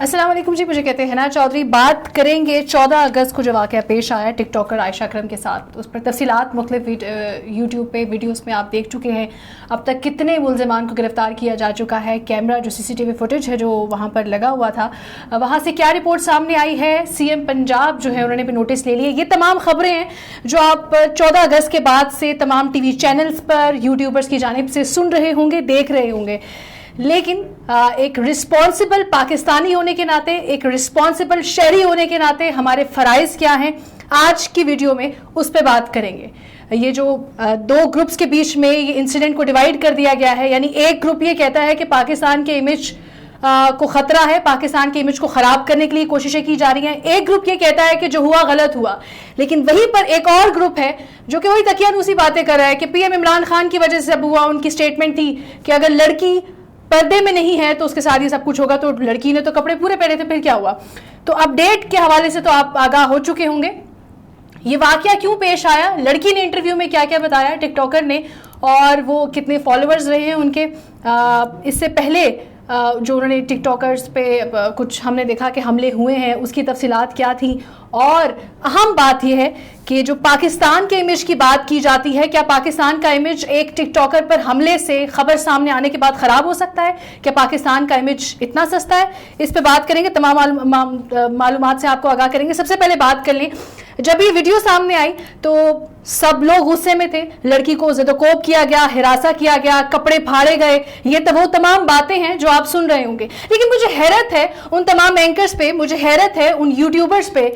السلام علیکم جی، مجھے کہتے ہیں حنا چودھری. بات کریں گے 14 اگست کو جو واقعہ پیش آیا ٹک ٹاکر عائشہ اکرم کے ساتھ. اس پر تفصیلات مختلف یوٹیوب پہ ویڈیوز میں آپ دیکھ چکے ہیں. اب تک کتنے ملزمان کو گرفتار کیا جا چکا ہے, کیمرہ جو CCTV فوٹیج ہے جو وہاں پر لگا ہوا تھا, وہاں سے کیا رپورٹ سامنے آئی ہے. CM پنجاب جو ہے انہوں نے بھی نوٹس لے لیے. یہ تمام خبریں ہیں جو آپ 14 اگست کے بعد سے تمام ٹی وی چینلز پر یوٹیوبرز کی جانب سے سن رہے ہوں گے, دیکھ رہے ہوں گے. لیکن ایک رسپانسبل پاکستانی ہونے کے ناطے, ایک رسپانسبل شہری ہونے کے ناطے ہمارے فرائض کیا ہیں, آج کی ویڈیو میں اس پہ بات کریں گے. یہ جو دو گروپس کے بیچ میں یہ انسیڈنٹ کو ڈیوائیڈ کر دیا گیا ہے, یعنی ایک گروپ یہ کہتا ہے کہ پاکستان کے امیج کو خطرہ ہے, پاکستان کے امیج کو خراب کرنے کے لیے کوششیں کی جا رہی ہیں. ایک گروپ یہ کہتا ہے کہ جو ہوا غلط ہوا. لیکن وہیں پر ایک اور گروپ ہے جو کہ وہی تکیانوسی باتیں کر رہا ہے کہ PM عمران خان کی وجہ سے اب ہوا. ان کی سٹیٹمنٹ تھی کہ اگر لڑکی پردے میں نہیں ہے تو اس کے ساتھ یہ سب کچھ ہوگا, تو لڑکی نے تو کپڑے پورے پہنے تھے, پھر کیا ہوا. تو اپڈیٹ کے حوالے سے تو آپ آگاہ ہو چکے ہوں گے. یہ واقعہ کیوں پیش آیا, لڑکی نے انٹرویو میں کیا کیا بتایا, ٹک ٹاکر نے, اور وہ کتنے فالوورز رہے ہیں ان کے. اس سے پہلے جو انہوں نے ٹک ٹاکرز پہ کچھ ہم نے دیکھا کہ حملے ہوئے ہیں, اس کی تفصیلات کیا تھیں. اور اہم بات یہ ہے کہ جو پاکستان کے امیج کی بات کی جاتی ہے, کیا پاکستان کا امیج ایک ٹک ٹاکر پر حملے سے خبر سامنے آنے کے بعد خراب ہو سکتا ہے؟ کیا پاکستان کا امیج اتنا سستا ہے؟ اس پہ بات کریں گے, تمام معلومات سے آپ کو آگاہ کریں گے. سب سے پہلے بات کر لیں, جب یہ ویڈیو سامنے آئی تو سب لوگ غصے میں تھے. لڑکی کو زد و کوب کیا گیا, ہراساں کیا گیا, کپڑے پھاڑے گئے. یہ تو وہ تمام باتیں ہیں جو آپ سن رہے ہوں گے. لیکن مجھے حیرت ہے ان تمام اینکرز پہ, مجھے حیرت ہے ان یوٹیوبرز پہ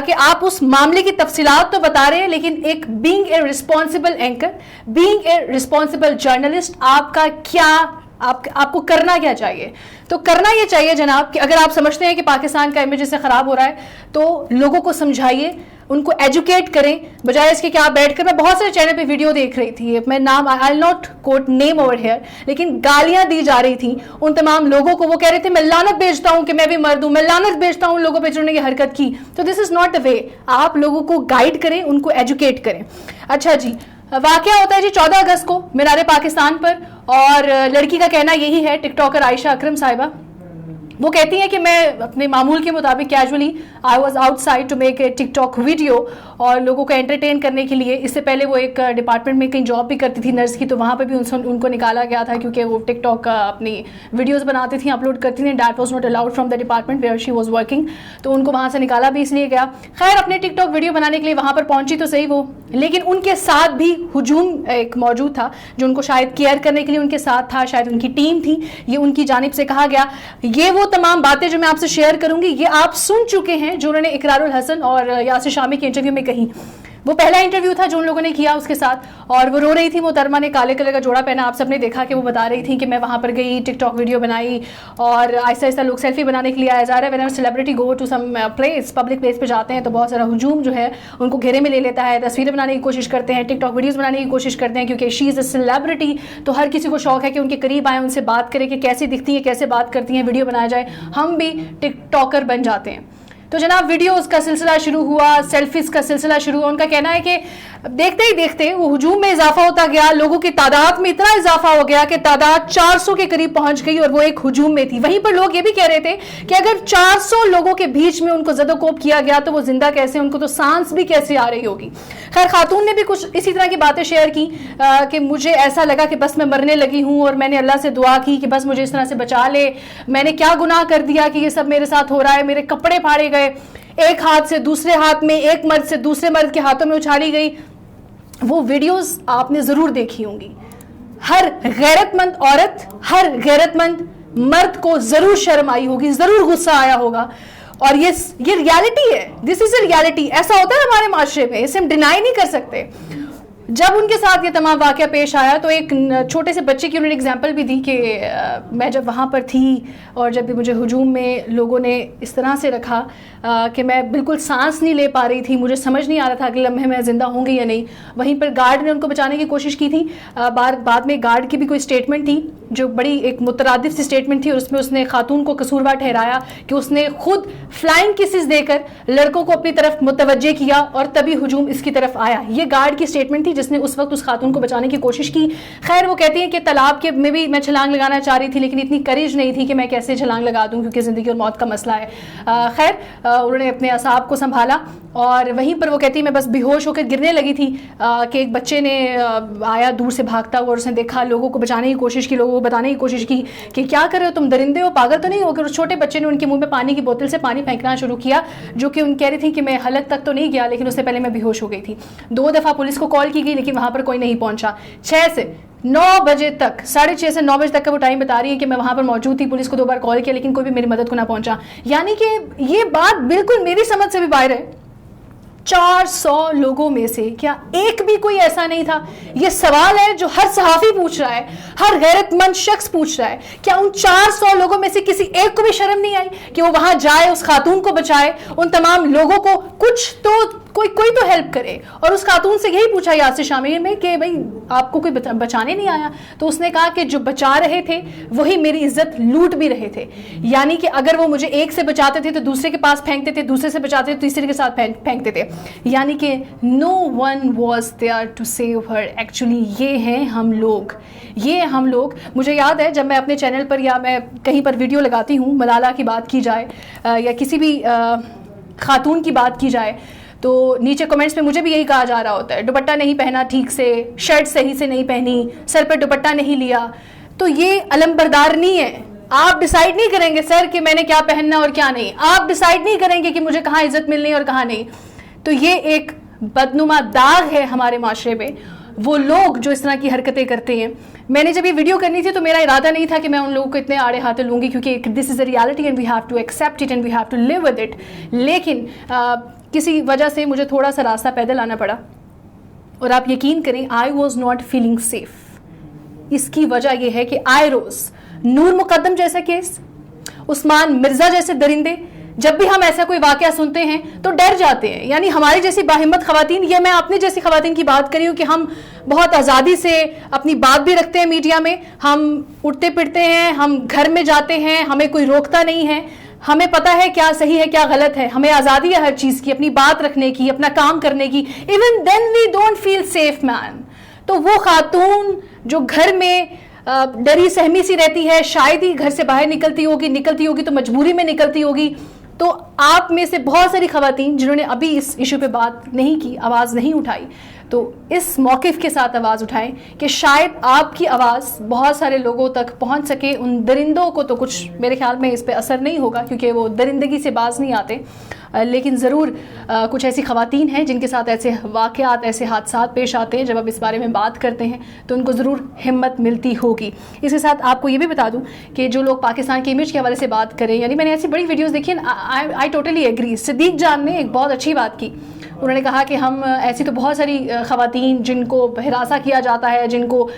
کہ آپ اس معاملے کی تفصیلات تو بتا رہے ہیں, لیکن ایک being a responsible anchor, being a responsible journalist, آپ کا کیا, آپ کو کرنا کیا چاہیے؟ تو کرنا یہ چاہیے جناب کہ اگر آپ سمجھتے ہیں کہ پاکستان کا امیج اس سے خراب ہو رہا ہے تو لوگوں کو سمجھائیے, ان کو ایجوکیٹ کریں, بجائے اس کے کہ آپ بیٹھ کر, میں بہت سارے چینل پہ ویڈیو دیکھ رہی تھی, میں نام I not quote name over here, لیکن گالیاں دی جا رہی تھیں ان تمام لوگوں کو. وہ کہہ رہے تھے میں لعنت بھیجتا ہوں کہ میں بھی مرد ہوں, میں لعنت بھیجتا ہوں ان لوگوں پہ جنہوں نے یہ حرکت کی. تو دس از ناٹ دا وے. آپ لوگوں کو گائیڈ کریں, ان کو ایجوکیٹ کریں. اچھا جی, واقعہ ہوتا ہے جی 14 اگست کو مینار پاکستان پر, اور لڑکی کا کہنا یہی ہے, ٹک ٹاکر عائشہ اکرم صاحبہ, وہ کہتی ہیں کہ میں اپنے معمول کے مطابق casually I was outside to make a TikTok video, اور لوگوں کو انٹرٹین کرنے کے لیے. اس سے پہلے وہ ایک ڈپارٹمنٹ میں کہیں جاب بھی کرتی تھی نرس کی, تو وہاں پہ بھی ان کو نکالا گیا تھا کیونکہ وہ ٹک ٹاک اپنی ویڈیوز بناتی تھیں, اپلوڈ کرتی تھیں. That was not allowed from the department where she was working, تو ان کو وہاں سے نکالا بھی اس لیے گیا. خیر, اپنے ٹک ٹاک ویڈیو بنانے کے لیے وہاں پر پہنچی تو صحیح وہ, لیکن ان کے ساتھ بھی ہجوم ایک موجود تھا جو ان کو شاید کیئر کرنے کے لیے ان کے ساتھ تھا, شاید ان کی ٹیم تھی. یہ ان کی جانب سے کہا گیا. یہ وہ تمام باتیں جو میں آپ سے شیئر کروں گی یہ آپ سن چکے ہیں جو انہوں نے اقرار الحسن اور یاسر شامی کے انٹرویو میں کہیں. وہ پہلا انٹرویو تھا جو ان لوگوں نے کیا اس کے ساتھ, اور وہ رو رہی تھی. محترمہ نے کالے کلر کا جوڑا پہنا, آپ سب نے دیکھا کہ وہ بتا رہی تھی کہ میں وہاں پر گئی, ٹک ٹاک ویڈیو بنائی, اور آہستہ آہستہ لوگ سیلفی بنانے کے لیے آیا جا رہا ہے. When celebrity go to some place, public place پہ جاتے ہیں تو بہت سارا ہجوم جو ہے ان کو گھیرے میں لے لیتا ہے, تصویریں بنانے کی کوشش کرتے ہیں, ٹک ٹاک ویڈیوز بنانے کی کوشش کرتے ہیں, کیونکہ شی از اے سیلیبریٹی. تو ہر کسی کو شوق ہے کہ ان کے قریب آئیں, ان سے بات کریں کہ کیسی دکھتی ہیں, کیسے بات کرتی ہیں, ویڈیو بنایا جائے, ہم بھی ٹک ٹاکر بن جاتے ہیں. تو جناب ویڈیوز کا سلسلہ شروع ہوا, سیلفیز کا سلسلہ شروع ہوا. ان کا کہنا ہے کہ دیکھتے ہی دیکھتے وہ ہجوم میں اضافہ ہوتا گیا, لوگوں کی تعداد میں اتنا اضافہ ہو گیا کہ تعداد 400 کے قریب پہنچ گئی, اور وہ ایک ہجوم میں تھی. وہیں پر لوگ یہ بھی کہہ رہے تھے کہ اگر 400 لوگوں کے بیچ میں ان کو زد و کوب کیا گیا تو وہ زندہ کیسے, ان کو تو سانس بھی کیسے آ رہی ہوگی. خیر, خاتون نے بھی کچھ اسی طرح کی باتیں شیئر کی کہ مجھے ایسا لگا کہ بس میں مرنے لگی ہوں, اور میں نے اللہ سے دعا کی کہ بس مجھے اس طرح سے بچا لے, میں نے کیا گناہ کر دیا کہ یہ سب میرے ساتھ ہو رہا ہے. میرے کپڑے پھاڑے گئے, ایک ہاتھ سے دوسرے ہاتھ میں, ایک مرد سے دوسرے مرد کے ہاتھوں میں اچھالی گئی. وہ ویڈیوز آپ نے ضرور دیکھی ہوں گی. ہر غیرت مند عورت, ہر غیرت مند مرد کو ضرور شرم آئی ہوگی, ضرور غصہ آیا ہوگا. اور یہ ریالٹی ہے, دس از اے ریالٹی. ایسا ہوتا ہے ہمارے معاشرے میں, اسے ہم ڈینائی نہیں کر سکتے. جب ان کے ساتھ یہ تمام واقعہ پیش آیا تو ایک چھوٹے سے بچے کی انہوں نے اگزامپل بھی دی کہ میں جب وہاں پر تھی اور جب بھی مجھے ہجوم میں لوگوں نے اس طرح سے رکھا کہ میں بالکل سانس نہیں لے پا رہی تھی, مجھے سمجھ نہیں آ رہا تھا کہ لمحے میں زندہ ہوں گی یا نہیں. وہیں پر گارڈ نے ان کو بچانے کی کوشش کی تھی. بعد میں گارڈ کی بھی کوئی اسٹیٹمنٹ تھی جو بڑی ایک مترادف سی اسٹیٹمنٹ تھی, اور اس میں اس نے خاتون کو قصوروار ٹھہرایا کہ اس نے خود فلائنگ کسز دے کر لڑکوں کو اپنی طرف متوجہ کیا اور تبھی ہجوم اس کی طرف آیا. یہ گارڈ کی اسٹیٹمنٹ تھی جس نے اس وقت اس خاتون کو بچانے کی کوشش کی. خیر وہ کہتی ہیں کہ تالاب کے میں بھی میں چھلانگ لگانا چاہ رہی تھی لیکن اتنی کریج نہیں تھی کہ میں کیسے چھلانگ لگا دوں کیونکہ زندگی اور موت کا مسئلہ ہے. خیر انہوں نے اپنے اعصاب کو سنبھالا اور وہیں پر وہ کہتی ہے میں بس بے ہوش ہو کر گرنے لگی تھی کہ ایک بچے نے آیا دور سے بھاگتا ہوا اور اس نے دیکھا, لوگوں کو بچانے کی کوشش کی, لوگوں کو بتانے کی کوشش کی کہ کیا کر رہے ہو تم, درندے ہو, پاگل تو نہیں ہو. کہ اس چھوٹے بچے نے ان کے منہ میں پانی کی بوتل سے پانی پھینکنا شروع کیا جو کہ ان کہہ رہی تھی کہ میں حلق تک تو نہیں گیا لیکن اس سے پہلے میں بے ہوش ہو گئی تھی. 2 دفعہ پولیس کو کال کی گئی لیکن وہاں پر کوئی نہیں پہنچا. 6 سے 9 بجے تک, 6:30 سے 9 بجے تک کا وہ ٹائم بتا رہی ہے کہ میں وہاں پر موجود تھی, پولیس کو 2 بار کال کیا لیکن کوئی بھی میری مدد کو نہ پہنچا. یعنی کہ یہ بات بالکل میری سمجھ سے بھی باہر ہے. 400 لوگوں میں سے کیا ایک بھی کوئی ایسا نہیں تھا؟ یہ سوال ہے جو ہر صحافی پوچھ رہا ہے, ہر غیرت مند شخص پوچھ رہا ہے. کیا ان 400 لوگوں میں سے کسی ایک کو بھی شرم نہیں آئی کہ وہ وہاں جائے, اس خاتون کو بچائے, ان تمام لوگوں کو کچھ تو کوئی تو ہیلپ کرے؟ اور اس خاتون سے یہی پوچھا یاسر شامی میں کہ بھائی آپ کو کوئی بچانے نہیں آیا؟ تو اس نے کہا کہ جو بچا رہے تھے وہی میری عزت لوٹ بھی رہے تھے. یعنی کہ اگر وہ مجھے ایک سے بچاتے تھے تو دوسرے کے پاس پھینکتے تھے, دوسرے سے بچاتے تھے تو تیسرے کے ساتھ پھینکتے تھے. یعنی کہ no one was there to save her. Actually یہ ہیں ہم لوگ. مجھے یاد ہے جب میں اپنے چینل پر یا میں کہیں پر ویڈیو لگاتی ہوں, ملالہ کی بات کی جائے یا کسی بھی خاتون کی بات کی جائے تو نیچے کمنٹس میں مجھے بھی یہی کہا جا رہا ہوتا ہے دوپٹہ نہیں پہنا ٹھیک سے, شرٹ صحیح سے نہیں پہنی, سر پہ دوپٹہ نہیں لیا. تو یہ علم بردار نہیں ہے. آپ ڈیسائیڈ نہیں کریں گے سر کہ میں نے کیا پہننا اور کیا نہیں. آپ ڈیسائیڈ نہیں کریں گے کہ مجھے کہاں عزت ملنی ہے اور کہاں نہیں. تو یہ ایک بدنما داغ ہے ہمارے معاشرے میں, وہ لوگ جو اس طرح کی حرکتیں کرتے ہیں. میں نے جب یہ ویڈیو کرنی تھی تو میرا ارادہ نہیں تھا کہ میں ان لوگوں کو اتنے آڑے ہاتھوں لوں گی کیونکہ this is a reality and we have to accept it and we have to live with it. لیکن کسی وجہ سے مجھے تھوڑا سا راستہ پیدل آنا پڑا اور آپ یقین کریں I was not feeling safe. اس کی وجہ یہ ہے کہ آئے روز نور مقدم جیسا کیس, عثمان مرزا جیسے درندے, جب بھی ہم ایسا کوئی واقعہ سنتے ہیں تو ڈر جاتے ہیں. یعنی ہماری جیسی باہمت خواتین, یہ میں اپنی جیسی خواتین کی بات کری ہوں کہ ہم بہت آزادی سے اپنی بات بھی رکھتے ہیں میڈیا میں, ہم اٹھتے پڑتے ہیں, ہم گھر میں جاتے ہیں, ہمیں کوئی روکتا نہیں ہے, ہمیں پتہ ہے کیا صحیح ہے کیا غلط ہے, ہمیں آزادی ہے ہر چیز کی, اپنی بات رکھنے کی, اپنا کام کرنے کی. Even then we don't feel safe man. تو وہ خاتون جو گھر میں ڈری سہمی سی رہتی ہے, شاید ہی گھر سے باہر نکلتی ہوگی تو مجبوری میں نکلتی ہوگی. تو آپ میں سے بہت ساری خواتین جنہوں نے ابھی اس ایشو پہ بات نہیں کی, آواز نہیں اٹھائی, تو اس موقف کے ساتھ آواز اٹھائیں کہ شاید آپ کی آواز بہت سارے لوگوں تک پہنچ سکے. ان درندوں کو تو کچھ میرے خیال میں اس پہ اثر نہیں ہوگا کیونکہ وہ درندگی سے باز نہیں آتے, لیکن ضرور کچھ ایسی خواتین ہیں جن کے ساتھ ایسے واقعات, ایسے حادثات پیش آتے ہیں, جب آپ اس بارے میں بات کرتے ہیں تو ان کو ضرور ہمت ملتی ہوگی. اس کے ساتھ آپ کو یہ بھی بتا دوں کہ جو لوگ پاکستان کے امیج کے حوالے سے بات کریں, یعنی میں نے ایسی بڑی ویڈیوز دیکھی, آئی ٹوٹلی ایگری. صدیق جان نے ایک بہت اچھی بات کی, انہوں نے کہا کہ ہم ایسی تو بہت ساری خواتین جن کو ہراساں کیا جاتا ہے, جن کو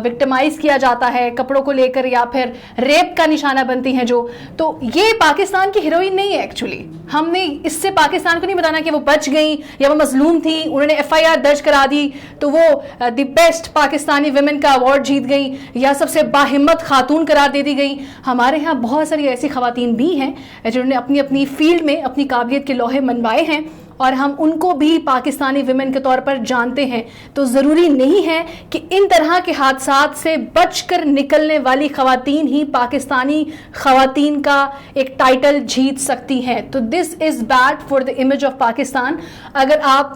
وکٹمائز کیا جاتا ہے کپڑوں کو لے کر یا پھر ریپ کا نشانہ بنتی ہیں جو, تو یہ پاکستان کی ہیروئن نہیں ہے. ایکچولی ہم نے اس سے پاکستان کو نہیں بتانا کہ وہ بچ گئیں یا وہ مظلوم تھیں, انہوں نے FIR درج کرا دی تو وہ دی بیسٹ پاکستانی ویمن کا ایوارڈ جیت گئی یا سب سے باہمت خاتون قرار دے دی گئی. ہمارے ہاں بہت ساری ایسی خواتین بھی ہیں جنہوں نے اپنی اپنی فیلڈ میں اپنی قابلیت کے لوہے منوائے ہیں اور ہم ان کو بھی پاکستانی ویمن کے طور پر جانتے ہیں. تو ضروری نہیں ہے کہ ان طرح کے حادثات سے بچ کر نکلنے والی خواتین ہی پاکستانی خواتین کا ایک ٹائٹل جیت سکتی ہیں. تو this is bad for the image of Pakistan. اگر آپ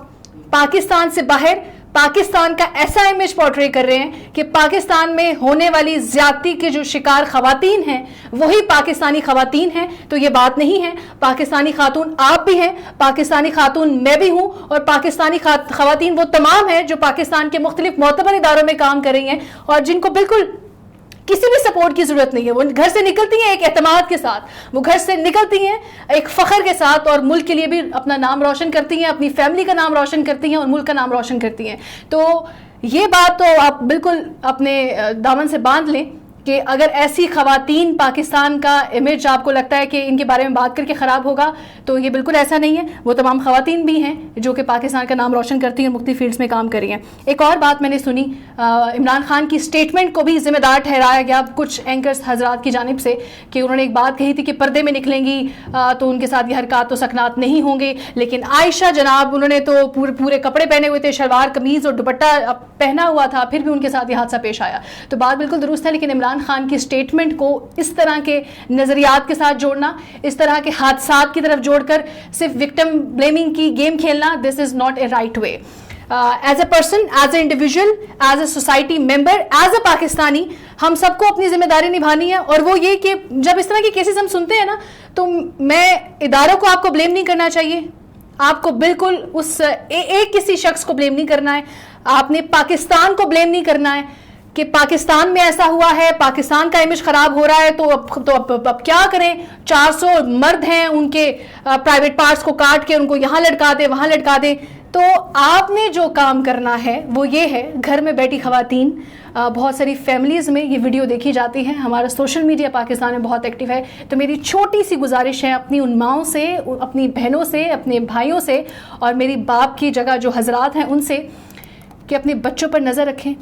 پاکستان سے باہر پاکستان کا ایسا امیج پورٹری کر رہے ہیں کہ پاکستان میں ہونے والی زیادتی کے جو شکار خواتین ہیں وہی پاکستانی خواتین ہیں, تو یہ بات نہیں ہے. پاکستانی خاتون آپ بھی ہیں, پاکستانی خاتون میں بھی ہوں, اور پاکستانی خواتین وہ تمام ہیں جو پاکستان کے مختلف معتبر اداروں میں کام کر رہی ہیں اور جن کو بالکل کسی بھی سپورٹ کی ضرورت نہیں ہے. وہ گھر سے نکلتی ہیں ایک اعتماد کے ساتھ, وہ گھر سے نکلتی ہیں ایک فخر کے ساتھ اور ملک کے لیے بھی اپنا نام روشن کرتی ہیں, اپنی فیملی کا نام روشن کرتی ہیں اور ملک کا نام روشن کرتی ہیں. تو یہ بات تو آپ بالکل اپنے دامن سے باندھ لیں کہ اگر ایسی خواتین پاکستان کا امیج آپ کو لگتا ہے کہ ان کے بارے میں بات کر کے خراب ہوگا تو یہ بالکل ایسا نہیں ہے. وہ تمام خواتین بھی ہیں جو کہ پاکستان کا نام روشن کرتی ہیں, مختلف فیلڈز میں کام کر رہی ہیں. ایک اور بات میں نے سنی, عمران خان کی سٹیٹمنٹ کو بھی ذمہ دار ٹھہرایا گیا کچھ اینکرز حضرات کی جانب سے کہ انہوں نے ایک بات کہی تھی کہ پردے میں نکلیں گی تو ان کے ساتھ یہ حرکات و سکنات نہیں ہوں گے, لیکن عائشہ جناب انہوں نے تو پورے کپڑے پہنے ہوئے تھے, شلوار قمیض اور دوپٹہ پہنا ہوا تھا, پھر بھی ان کے ساتھ یہ حادثہ پیش آیا. تو بات بالکل درست ہے, لیکن عمران خان کی سٹیٹمنٹ کو اس طرح کے نظریات کے ساتھ جوڑنا, اس طرح کے حادثات کی طرف جوڑ کر صرف وکٹم بلیمنگ کی گیم کھیلنا, this is not a right way. As a person, as a individual, as a society member, as a Pakistani, ہم سب کو اپنی ذمہ داری نبھانی ہے. اور وہ یہ کہ جب اس طرح کے کیسز ہم سنتے ہیں نا, تو میں اداروں کو آپ کو بلیم نہیں کرنا چاہیے, آپ کو بالکل اس ایک کسی شخص کو بلیم نہیں کرنا ہے, آپ نے پاکستان کو بلیم نہیں کرنا ہے کہ پاکستان میں ایسا ہوا ہے, پاکستان کا امیج خراب ہو رہا ہے تو اب کیا کریں. 400 مرد ہیں, ان کے پرائیویٹ پارٹس کو کاٹ کے ان کو یہاں لٹکا دیں, وہاں لٹکا دیں. تو آپ نے جو کام کرنا ہے وہ یہ ہے, گھر میں بیٹھی خواتین, بہت ساری فیملیز میں یہ ویڈیو دیکھی جاتی ہیں, ہمارا سوشل میڈیا پاکستان میں بہت ایکٹیو ہے. تو میری چھوٹی سی گزارش ہے اپنی ان ماؤں سے, اپنی بہنوں سے, اپنے بھائیوں سے, اور میری باپ کی جگہ جو حضرات ہیں ان سے, کہ اپنے بچوں پر نظر رکھیں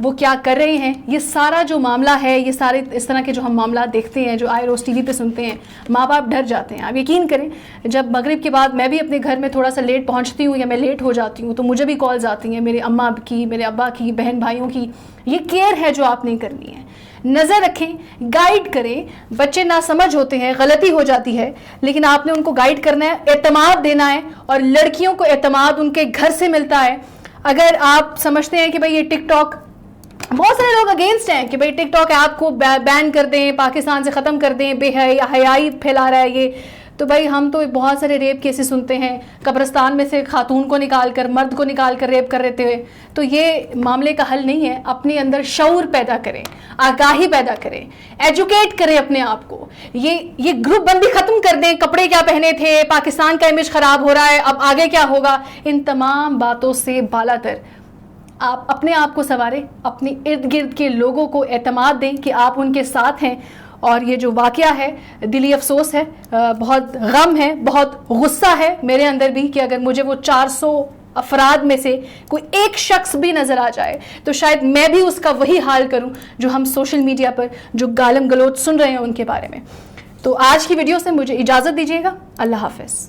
وہ کیا کر رہے ہیں. یہ سارا جو معاملہ ہے, یہ سارے اس طرح کے جو ہم معاملات دیکھتے ہیں, جو آئے روز ٹی وی پہ سنتے ہیں, ماں باپ ڈر جاتے ہیں. آپ یقین کریں, جب مغرب کے بعد میں بھی اپنے گھر میں تھوڑا سا لیٹ پہنچتی ہوں یا میں لیٹ ہو جاتی ہوں تو مجھے بھی کالز آتی ہیں, میرے اماں کی, میرے ابا کی, بہن بھائیوں کی. یہ کیئر ہے جو آپ نے کرنی ہے. نظر رکھیں, گائیڈ کریں. بچے ناسمجھ ہوتے ہیں, غلطی ہو جاتی ہے, لیکن آپ نے ان کو گائیڈ کرنا ہے, اعتماد دینا ہے. اور لڑکیوں کو اعتماد ان کے گھر سے ملتا ہے. اگر آپ سمجھتے ہیں کہ بھائی یہ ٹک ٹاک, بہت سارے لوگ اگینسٹ ہیں کہ بھائی ٹک ٹاک ایپ کو بین کر دیں, پاکستان سے ختم کر دیں, بے حیائی پھیلا رہا ہے یہ, تو بھائی ہم تو بہت سارے ریپ کیسز سنتے ہیں, قبرستان میں سے خاتون کو نکال کر, مرد کو نکال کر ریپ کر رہتے ہوئے. تو یہ معاملے کا حل نہیں ہے. اپنے اندر شعور پیدا کریں, آگاہی پیدا کریں, ایجوکیٹ کریں اپنے آپ کو. یہ گروپ بندی ختم کر دیں, کپڑے کیا پہنے تھے, پاکستان کا امیج خراب ہو رہا ہے, اب آگے کیا ہوگا. ان تمام باتوں سے بالا تر آپ اپنے آپ کو سنواریں, اپنے ارد گرد کے لوگوں کو اعتماد دیں کہ آپ ان کے ساتھ ہیں. اور یہ جو واقعہ ہے دلی افسوس ہے, بہت غم ہے, بہت غصہ ہے میرے اندر بھی کہ اگر مجھے وہ 400 افراد میں سے کوئی ایک شخص بھی نظر آ جائے تو شاید میں بھی اس کا وہی حال کروں جو ہم سوشل میڈیا پر جو گالم گلوچ سن رہے ہیں ان کے بارے میں. تو آج کی ویڈیو سے مجھے اجازت دیجیے گا. اللہ حافظ.